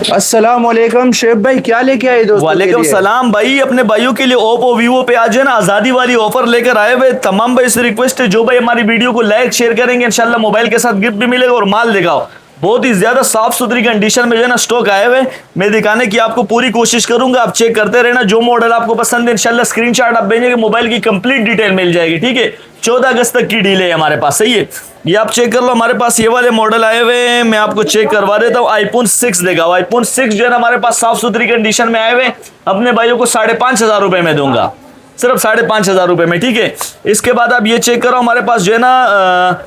अस्सलाम वालेकुम शेब भाई, क्या लेके आए दोस्तों के वालेकुम लिए? सलाम भाई। अपने भाइयों के लिए ओप्पो वीवो पे आज है ना आज़ादी वाली ऑफर लेकर आए हुए। तमाम भाई से रिक्वेस्ट है, जो भाई हमारी वीडियो को लाइक शेयर करेंगे इंशाल्लाह मोबाइल के साथ गिफ्ट भी मिलेगा और माल दिखाओ। बहुत ही ज्यादा साफ सुथरी कंडीशन में जो है ना स्टॉक आए हुए। मैं दिखाने की आपको पूरी कोशिश करूंगा, आप चेक करते रहना। जो मॉडल आपको पसंद है इंशाल्लाह स्क्रीनशॉट आप भेजेंगे, मोबाइल की कंप्लीट डिटेल मिल जाएगी। ठीक है, 14 अगस्त तक की डील है हमारे पास। सही है, ये आप चेक कर लो। हमारे पास ये वाले मॉडल आए हुए हैं, मैं आपको चेक करवा देता हूँ। आईफोन 6 देखा, आईफोन 6 जो है ना हमारे पास साफ सुथरी कंडीशन में आए हुए। अपने भाइयों को 5,500 रुपए में दूंगा, सिर्फ 5,500 रुपए में। ठीक है, इसके बाद आप ये चेक करो, हमारे पास जो है ना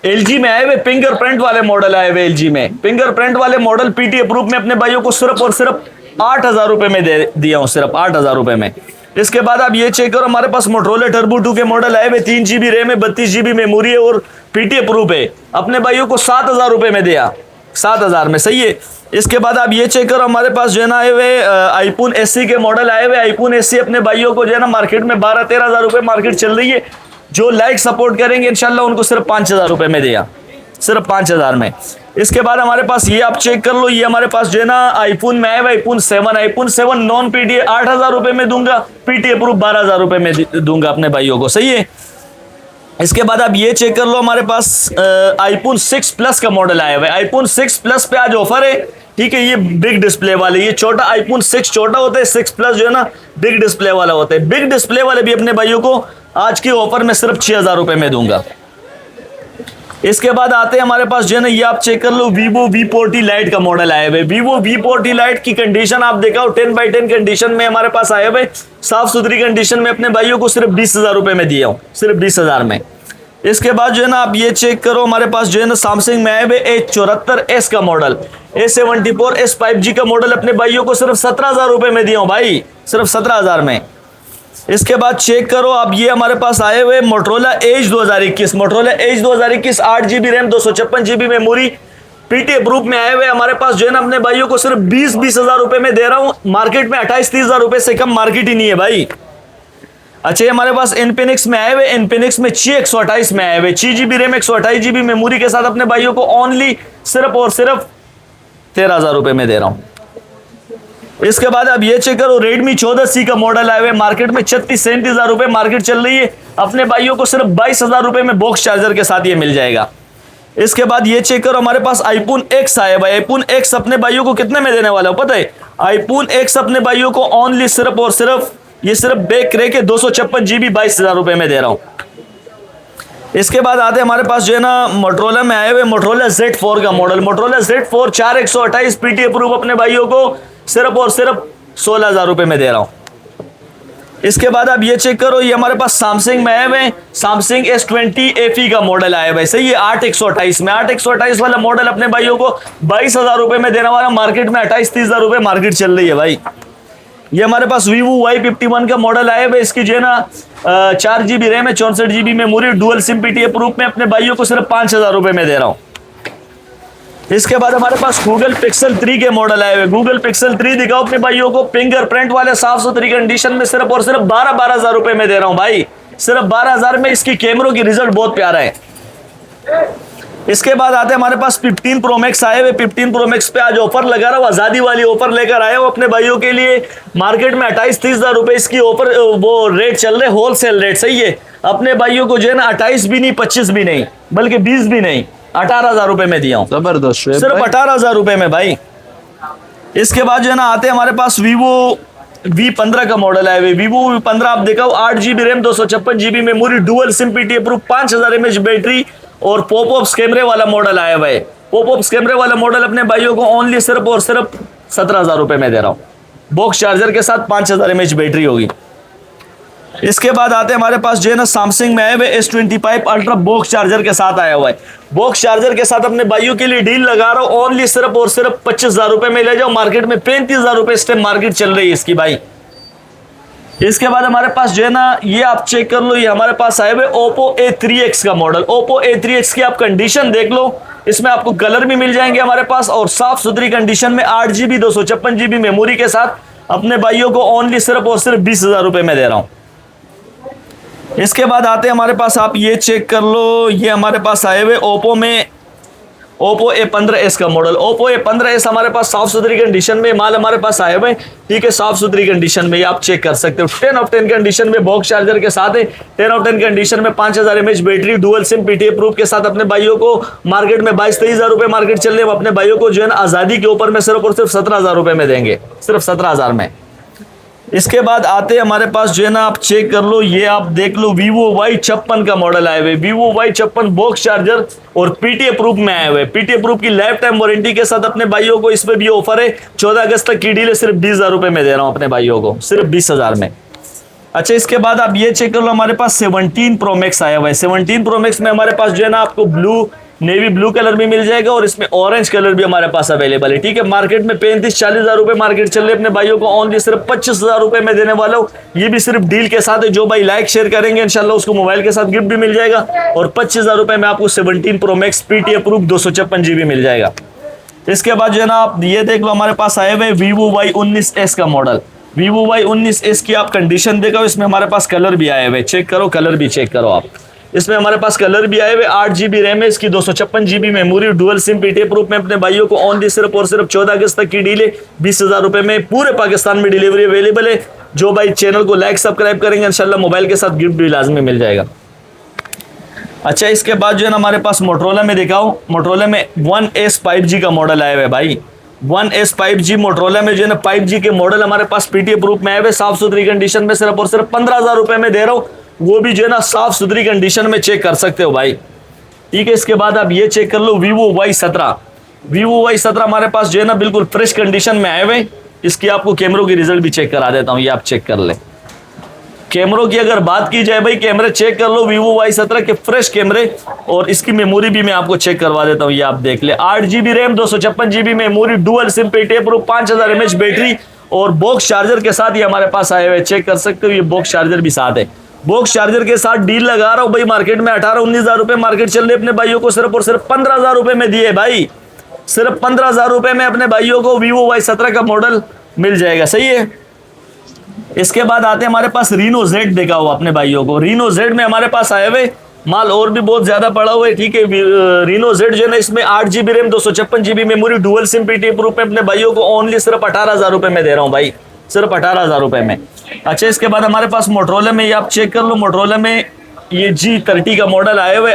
एलजी में आए हुए फिंगरप्रिंट वाले मॉडल आए हुए। एलजी में फिंगरप्रिंट वाले मॉडल पीटी अप्रूव में अपने भाइयों को सिर्फ और सिर्फ 8,000 रुपए में दे दिया हूं, सिर्फ 8,000 रुपए में। इसके बाद आप ये चेक करो, हमारे पास मोटरोला टर्बो 2 के मॉडल आए हुए। 3 GB रैम है, 32 GB मेमोरी है और पीटी अप्रूव है। अपने भाइयों को 7,000 रुपए में दिया, 7,000 में। सही है, इसके बाद आप ये चेक करो, हमारे पास जो है ना आए हुए आईफोन एससी के मॉडल आए हुए। आईफोन एससी अपने भाइयों को जो है ना मार्केट में 12-13,000 रुपए मार्केट चल रही है। जो लाइक सपोर्ट करेंगे इंशाल्लाह उनको सिर्फ 5,000 रुपए में दिया, सिर्फ 5,000 में। इसके बाद हमारे पास ये आप चेक कर लो, ये हमारे पास जो है ना आईफोन में है आईफोन 7 नॉन पीटी 8,000 रुपए में दूंगा, पीटी अप्रूव 12,000 रुपए में दूंगा अपने भाइयों को। सही है, इसके बाद आप ये चेक कर लो, हमारे पास आईफोन 6 प्लस का मॉडल आया हुआ है। आईफोन 6 प्लस पे आज ऑफर है। ठीक है, ये बिग डिस्प्ले वाले, ये छोटा आईफोन 6 छोटा होता है, 6 प्लस जो है ना बिग डिस्प्ले वाला होता है। बिग डिस्प्ले वाले भी अपने भाइयों को आज की ऑफर में सिर्फ 6,000 रुपए में दूंगा। इसके बाद आते हैं हमारे पास जो है ना, ये आप चेक कर लो, वीवो V40 लाइट का मॉडल आया हुआ है। वीवो V40 लाइट की कंडीशन आप देखा 10x10 कंडीशन में हमारे पास आया हुआ है, साफ सुथरी कंडीशन में। अपने भाइयों को सिर्फ 20,000 रुपए में दिया हूं, सिर्फ 20,000 में। इसके बाद जो है ना आप ये चेक करो, हमारे पास जो है ना सैमसंग में आए हुए A74s का मॉडल, A74s 5G का मॉडल अपने भाइयों को सिर्फ 17,000 रुपए में दिया हूं भाई, सिर्फ 17,000 में। इसके बाद चेक करो आप, ये हमारे पास आए हुए Motorola Edge 2021, Motorola Edge 2021 8 GB RAM 256 GB memory PT approve में आए हुए। हमारे पास जो है ना अपने भाइयों को सिर्फ 20,000 रुपए में दे रहा हूं। मार्केट में 28-30,000 रुपए से कम मार्केट ही नहीं है भाई। अच्छा, ये हमारे पास इनफिनिक्स में आए हुए, इनफिनिक्स में 6 में आए हुए, 6 GB रैम 128 GB मेमोरी के साथ अपने भाइयों को ओनली सिर्फ और सिर्फ 13,000 रुपए में दे रहा हूं। इसके बाद आप ये चेक करो, रेडमी 14C का मॉडल आए हुए, मार्केट में 36-37,000 रुपए मार्केट चल रही है। अपने भाइयों को सिर्फ 22,000 रुपए में बॉक्स चार्जर के साथ ये मिल जाएगा। इसके बाद ये चेक करो, हमारे पास आईफोन X आया भाई। आईफोन X अपने भाइयों को कितने में देने वाला हो पता है? आईफोन X अपने भाइयों को ओनली सिर्फ और सिर्फ ये सिर्फ बैक रह के 256 GB 22,000 रुपए में दे रहा हूं। इसके बाद आते हैं हमारे पास जो है ना मोटरोला में आए हुए मोटरोला Z4 का model, Motorola Z4 4/128 PT approve अपने भाइयों को सिर्फ और सिर्फ 16,000 रुपए में दे रहा हूं। इसके बाद आप ये चेक करो, ये हमारे पास सैमसंग में आए हुए सैमसंग S20 FE का मॉडल आया भाई। सही है, 8/128 में 8/128 वाला मॉडल अपने भाइयों को 22,000 रुपए में देने वाला। मार्केट में 28-30,000 रुपए मार्केट चल रही है भाई। ये हमारे पास Vivo Y51 का मॉडल आया है, इसकी जो है ना 4 GB रैम है 64 GB memory dual SIM PT approve में अपने भाइयों को सिर्फ 5,000 रुपए में दे रहा हूं। इसके बाद हमारे पास गूगल पिक्सल 3 के मॉडल आए हुए। गूगल पिक्सल 3 दिखाओ अपने भाइयों को, फिंगरप्रिंट वाले साफ सुथरी कंडीशन में सिर्फ और सिर्फ 12,000 रुपए में दे रहा हूं भाई, सिर्फ 12,000 में। इसकी कैमरों की रिजल्ट बहुत प्यारा है। इसके बाद आते हैं हमारे पास 15 Pro Max आए हुए। 15 Pro Max पे आज ऑफर लगा रहा हूं, आजादी वाली ऑफर लेकर आया हूं अपने भाइयों के लिए। मार्केट में 28-30,000 रुपए इसकी ऑफर वो रेट चल रहे, होलसेल रेट। सही है, अपने भाइयों को जो है ना 28 भी नहीं, 25 भी नहीं, बल्कि 20 भी नहीं, 18,000 रुपए में दिया हूं, जबरदस्त, सिर्फ 18,000 रुपए में भाई। इसके बाद जो है ना आते हैं हमारे पास Vivo V15 का मॉडल आया हुआ। Vivo V15 आप देखो 8 GB RAM 256 GB memory dual SIM PT approve 5,000 mAh battery और पॉपअप्स कैमरे वाला मॉडल आया हुआ है। पॉपअप्स कैमरे वाला मॉडल अपने भाइयों को ओनली सिर्फ और सिर्फ 17,000 रुपए में दे रहा हूं। बॉक्स चार्जर के साथ 5,000 mAh बैटरी होगी। इसके बाद आते हैं हमारे पास जो है ना सैमसंग में आए हुए S25 अल्ट्रा बॉक्स चार्जर के साथ आया हुआ है। बॉक्स चार्जर के साथ अपने भाइयों के लिए डील लगा रहा हूं, ओनली सिर्फ और सिर्फ 25,000 रुपए में ले जाओ। मार्केट में 35,000 रुपए इस टाइम मार्केट चल रही है इसकी भाई। इसके बाद हमारे पास जो है ना, ये आप चेक कर लो, ये हमारे पास आए हुए Oppo A3X का मॉडल। Oppo A3X की आप कंडीशन देख लो, इसमें आपको कलर भी मिल जाएंगे हमारे पास और साफ सुथरी कंडीशन में 8 GB 256 GB मेमोरी के साथ अपने भाइयों को ओनली सिर्फ और सिर्फ 20,000 रुपए में दे रहा हूं। इसके बाद आते हैं हमारे पास, आप ये चेक कर लो, ये हमारे पास आए हुए Oppo में ओप्पो A15s का मॉडल। ओप्पो A15s हमारे पास साफ सुथरी कंडीशन में माल हमारे पास आए हुए, ठीक है, साफ सुथरी कंडीशन में, ये आप चेक कर सकते हो। 10 ऑफ 10 कंडीशन में बॉक्स चार्जर के साथ है। 10 ऑफ 10 कंडीशन में 5000 mAh battery, dual SIM, PTA proof के साथ अपने भाइयों को मार्केट में 22-23 हजार रुपए मार्केट चल रहे हैं। अपने भाइयों को जो है ना आजादी के ऊपर में सिर्फ और सिर्फ 17,000 रुपए में देंगे, सिर्फ 17,000 में। इसके बाद आते हैं हमारे पास जो है ना, आप चेक कर लो, ये आप देख लो, Vivo Y56 का मॉडल आए हुए। Vivo Y56 बॉक्स चार्जर और PTA प्रूफ में आए हुए। PTA प्रूफ की लाइफ टाइम वारंटी के साथ अपने भाइयों को इसमें भी ऑफर है। 14 अगस्त तक की डील है, सिर्फ 20,000 रुपए में दे रहा हूं अपने भाइयों को, सिर्फ 20,000 में। अच्छा, इसके बाद आप ये चेक कर लो, हमारे पास 17 Pro Max आया हुआ है। 17 Pro Max में हमारे पास जो है ना आपको ब्लू, नेवी ब्लू कलर भी मिल जाएगा और इसमें ऑरेंज कलर भी हमारे पास अवेलेबल है, ठीक है। मार्केट में 35-40 हजार रुपए मार्केट चल रहे, अपने भाइयों को ओनली सिर्फ 25,000 रुपए में देने वाला हूँ। ये भी सिर्फ डील के साथ है। जो भाई लाइक शेयर करेंगे इंशाल्लाह उसको मोबाइल के साथ गिफ्ट भी मिल जाएगा और 25,000 रुपए में आपको 17 Pro Max PTA proof 256 GB मिल जाएगा। इसके बाद जो है ना आप ये देख लो, हमारे पास आए हुए Vivo Y19s का मॉडल। Vivo Y19s की आप कंडीशन देखो, इसमें हमारे पास कलर भी आए हुए, चेक करो, कलर भी चेक करो आप। इसमें हमारे पास कलर भी आए हुए, 8 GB रैम है इसकी, 256 GB memory, dual SIM, PTA proof में अपने भाइयों को ओनली सिर्फ और सिर्फ 14 अगस्त तक की डील है। 20,000 रुपए में पूरे पाकिस्तान में डिलीवरी अवेलेबल है। जो भाई चैनल को लाइक सब्सक्राइब करेंगे इंशाल्लाह मोबाइल के साथ गिफ्ट भी लाजमी मिल जाएगा। अच्छा, इसके बाद जो है ना हमारे पास मोटरोला में दिखाओ, मोटरोला में 1S 5G का मॉडल आया हुआ है भाई। 1S 5G मोटरोला में जो है ना 5G के मॉडल हमारे पास PTA प्रूफ में आए हुए, साफ सुथरी कंडीशन में, सिर्फ और सिर्फ 15,000 रुपए में दे रहा हूँ। वो भी जो है ना साफ सुथरी कंडीशन में, चेक कर सकते हो भाई, ठीक है। इसके बाद आप ये चेक कर लो, Vivo Y17। Vivo Y17 हमारे पास जो है ना बिल्कुल फ्रेश कंडीशन में आए हुए। इसकी आपको कैमरों की रिजल्ट भी चेक करा देता हूँ, ये आप चेक कर ले। कैमरों की अगर बात की जाए भाई, कैमरे चेक कर लो Vivo Y17 के फ्रेश कैमरे, और इसकी मेमोरी भी मैं आपको चेक करवा देता हूँ, ये आप देख ले। 8 GB RAM, 256 GB memory, dual SIM, PTA proof, 5000 mAh battery और बॉक्स चार्जर के साथ ये हमारे पास आए हुए, चेक कर सकते हो। ये बॉक्स चार्जर भी साथ है। बॉक्स चार्जर के साथ डील लगा रहा हूं भाई, मार्केट में 18-19 हजार रुपए मार्केट चल रहे, अपने भाइयों को सिर्फ और सिर्फ 15,000 रुपए में दिए भाई, सिर्फ 15,000 रुपए में अपने भाइयों को Vivo Y17 का मॉडल मिल जाएगा, सही है। इसके बाद आते हैं हमारे पास Reno Z, देखा हुआ अपने भाइयों को। Reno Z में हमारे पास आए हुए माल और भी बहुत ज्यादा पड़ा हुआ है, ठीक है। Reno Z जो है ना, इसमें 8 GB RAM, 256 GB memory, dual SIM, PTA proof में अपने भाइयों को ओनली सिर्फ 18,000 रुपए में दे रहा हूँ भाई, सिर्फ 18,000 रुपए में। अच्छा, इसके बाद हमारे पास मोटरोला में, ये आप चेक कर लो, मोटरोला में ये G30 का मॉडल आए हुए,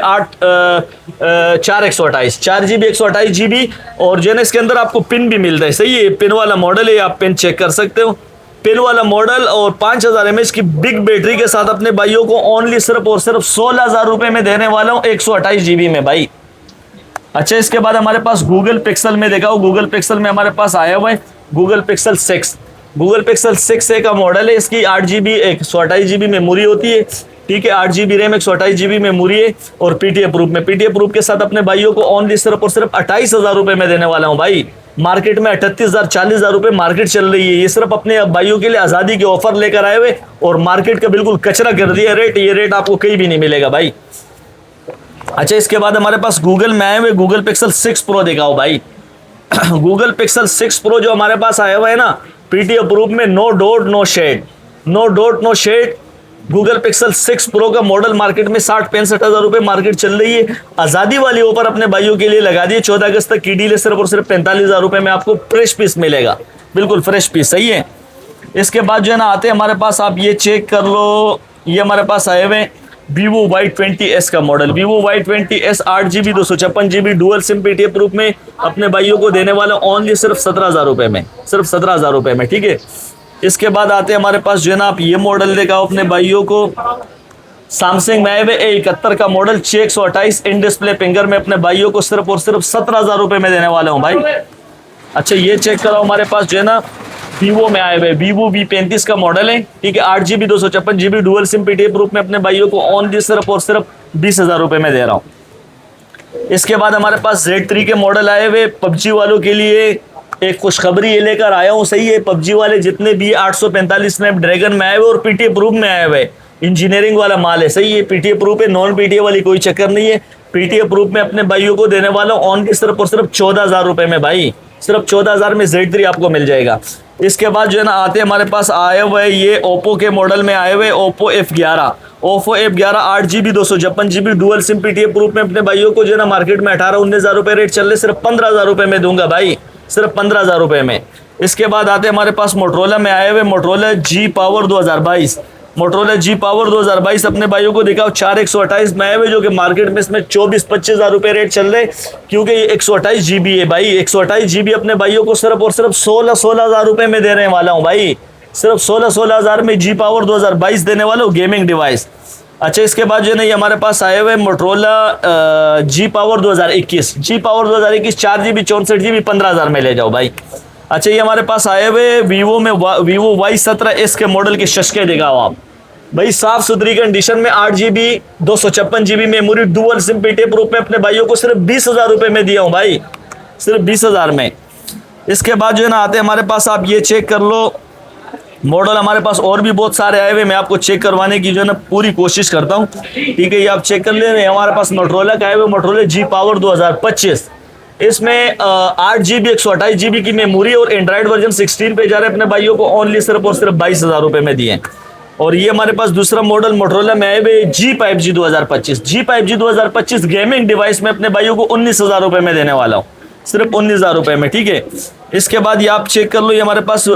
4 GB 128 GB और जो है ना इसके अंदर आपको पिन भी मिलता है, सही है। पिन वाला मॉडल है, आप पिन चेक कर सकते हो, पिन वाला मॉडल और 5000 mAh की बिग बैटरी के साथ अपने भाइयों को ओनली सिर्फ और सिर्फ 16,000 रुपए में देने वाला हूँ, 128 GB में भाई। अच्छा, इसके बाद हमारे पास गूगल पिक्सल में दिखाओ। गूगल पिक्सल में हमारे पास आया हुआ है गूगल पिक्सल 6। गूगल पिक्सल 6 का मॉडल है, इसकी 8 GB 128 GB मेमोरी होती है, ठीक है। 8 GB रैम, 128 GB मेमोरी है और PTA प्रूफ में, PTA प्रूफ के साथ अपने भाइयों को ओनली सिर्फ और सिर्फ 28,000 रुपए में देने वाला हूं भाई। मार्केट में 38,000 40,000 रुपए मार्केट चल रही है, ये सिर्फ अपने भाइयों के लिए आजादी के ऑफर लेकर आए हुए और मार्केट का बिल्कुल कचरा कर दिया रेट। ये रेट आपको कहीं भी नहीं मिलेगा भाई। अच्छा, इसके बाद हमारे पास गूगल में आए हुए गूगल पिक्सल 6 प्रो दिखाओ भाई। गूगल पिक्सल 6 प्रो जो हमारे पास आया हुआ है ना, PTA प्रूफ में, no dot no shade, no dot no shade. Google Pixel 6 Pro का मॉडल मार्केट में 60-65 हजार रुपए मार्केट चल रही है। आजादी वाली ऑफर अपने भाइयों के लिए लगा दिए, 14 अगस्त तक की डील है, सिर्फ और सिर्फ 45,000 रुपए में आपको फ्रेश पीस मिलेगा, बिल्कुल फ्रेश पीस, सही है। इसके बाद जो है ना आते हैं हमारे पास, आप ये चेक कर लो, ये हमारे पास आए हुए Vivo Y20s का model. Vivo Y20s 8 GB 256 GB dual SIM, PTA proof में अपने भाइयों को देने वाला ओनली सिर्फ 17,000 रुपए में, सिर्फ 17,000 रुपए में, ठीक है। इसके बाद आते हैं हमारे पास जो है ना, आप ये मॉडल दिखाओ अपने भाइयों को। सैमसंग में आए हुए A71 का मॉडल 628 इन डिस्प्ले फिंगर में अपने भाइयों को सिर्फ और सिर्फ 17,000 रुपए में देने वाला हूँ भाई। अच्छा, ये चेक करो, हमारे पास जो है ना Vivo में आए हुए Vivo V35 का मॉडल है, ठीक है। 8 GB 256 GB dual SIM, PTA proof में अपने भाइयों को ओनली सिर्फ और सिर्फ 20,000 रुपए में दे रहा हूँ। इसके बाद हमारे पास Z3 के मॉडल आए हुए। PUBG वालों के लिए एक खुशखबरी ये लेकर आया हूँ, सही है। PUBG वाले जितने भी 845 स्नैपड्रैगन में आए हुए और PTA प्रूफ में आए हुए, इंजीनियरिंग वाला माल है, सही है। PTA प्रूफ है, नॉन PTA वाली कोई चक्कर नहीं है। PTA प्रूफ में अपने भाइयों को देने वाला हूँ ओनली सिर्फ और सिर्फ 14,000 रुपए में भाई, सिर्फ 14,000 में Z3 आपको मिल जाएगा। इसके बाद जो है ना आते हमारे पास आए हुए ये ओप्पो के मॉडल में आए हुए Oppo F11। Oppo F11 8GB 256GB dual SIM PTA proof में अपने भाइयों को जो है ना मार्केट में 18-19 हज़ार रुपये रेट चल रहे, सिर्फ 15,000 रुपये में दूंगा भाई, सिर्फ 15,000 रुपये में। इसके बाद आते हमारे पास मोटरोला में आए हुए Motorola G Power 2022। Motorola G Power 2022 अपने भाइयों को दिखाओ 4128 में आए हुए, जो कि मार्केट में इसमें 24-25 हज़ार रुपये रेट चल रहे, क्योंकि ये 128 GB है भाई। 128 GB अपने भाइयों को सिर्फ और सिर्फ 16 हज़ार रुपये में देने वाला हूँ भाई, सिर्फ 16 हज़ार में G Power 2022 देने वाला हूँ गेमिंग डिवाइस। अच्छा, इसके बाद जो है ना ये हमारे पास आए हुए Motorola G Power 2021। G Power 2021 4GB 64GB 15,000 में ले जाओ भाई। अच्छा, ये हमारे पास आए हुए वीवो में वीवो Y17S के मॉडल के शशके दिखाओ आप भाई, साफ सुथरी कंडीशन में 8GB 256GB memory dual SIM PTA proof में अपने भाइयों को सिर्फ 20,000 रुपये में दिया हूँ भाई, सिर्फ 20,000 में। इसके बाद जो है ना आते हमारे पास, आप ये चेक कर लो मॉडल हमारे पास और भी बहुत सारे आए हुए, मैं आपको चेक करवाने की जो है ना पूरी कोशिश करता हूँ, ठीक है। ये आप चेक कर ले। हमारे पास मोटरोला का आए हुए मोटरोला G Power 2025। इसमें 8GB 128GB की मेमोरी और एंड्रॉइड वर्जन 16 पे जा रहे हैं अपने भाइयों को ओनली सिर्फ और सिर्फ 22,000 रुपये में दिए। और ये हमारे पास दूसरा मॉडल मोटरोला में आए हुए G5G 2025। G5G 2025 गेमिंग डिवाइस में अपने भाइयों को 19,000 रुपये में देने वाला हूँ, सिर्फ 19,000 रुपये में, ठीक है। इसके बाद ये आप चेक कर लो, ये हमारे पास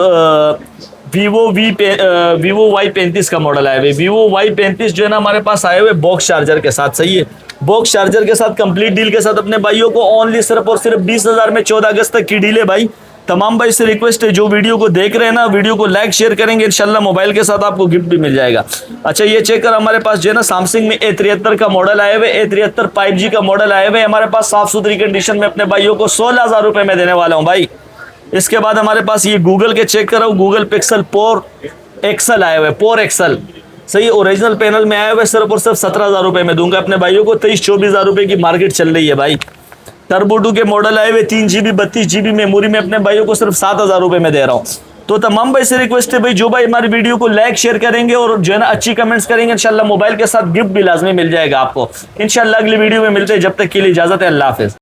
वीवो Y35 का मॉडल आया हुआ है। वीवो Y35 जो है ना हमारे पास आए हुए बॉक्स चार्जर के साथ, सही है, बॉक्स चार्जर के साथ कंप्लीट डील के साथ अपने भाइयों को ओनली सिर्फ और सिर्फ 20,000 में 14 अगस्त तक की डील है भाई। तमाम भाई से रिक्वेस्ट है, जो वीडियो को देख रहे हैं ना, वीडियो को लाइक शेयर करेंगे, इंशाल्लाह मोबाइल के साथ आपको गिफ्ट भी मिल जाएगा। अच्छा, ये चेक कर, हमारे पास जो है ना सैमसंग में A73 का मॉडल आए हुए, A73 5G का मॉडल आए हुए हमारे पास साफ सुथरी कंडीशन में अपने भाइयों को 16,000 रुपये में देने वाला हूँ भाई। इसके बाद हमारे पास ये गूगल के चेक करो, गूगल पिक्सल पोर एक्सल आए हुए, पोर एक्सल, सही, ओरिजिनल पैनल में आए हुए, सिर्फ और सिर्फ 17,000 रुपये में दूंगा अपने भाइयों को। 23-24 हज़ार रुपये की मार्केट चल रही है भाई। टर्बो 2 के मॉडल आए हुए 3GB 32GB मेमोरी में अपने भाइयों को सिर्फ 7,000 रुपये में दे रहा हूँ। तो तमाम भाई से रिक्वेस्ट है भाई, जो भाई हमारी वीडियो को लाइक शेयर करेंगे और जो है ना अच्छी कमेंट्स करेंगे, इंशाल्लाह मोबाइल के साथ गिफ्ट भी लाजमी मिल जाएगा आपको। इंशाल्लाह अगली वीडियो में मिलते हैं, जब तक के लिए इजाजत है, अल्लाह हाफिज।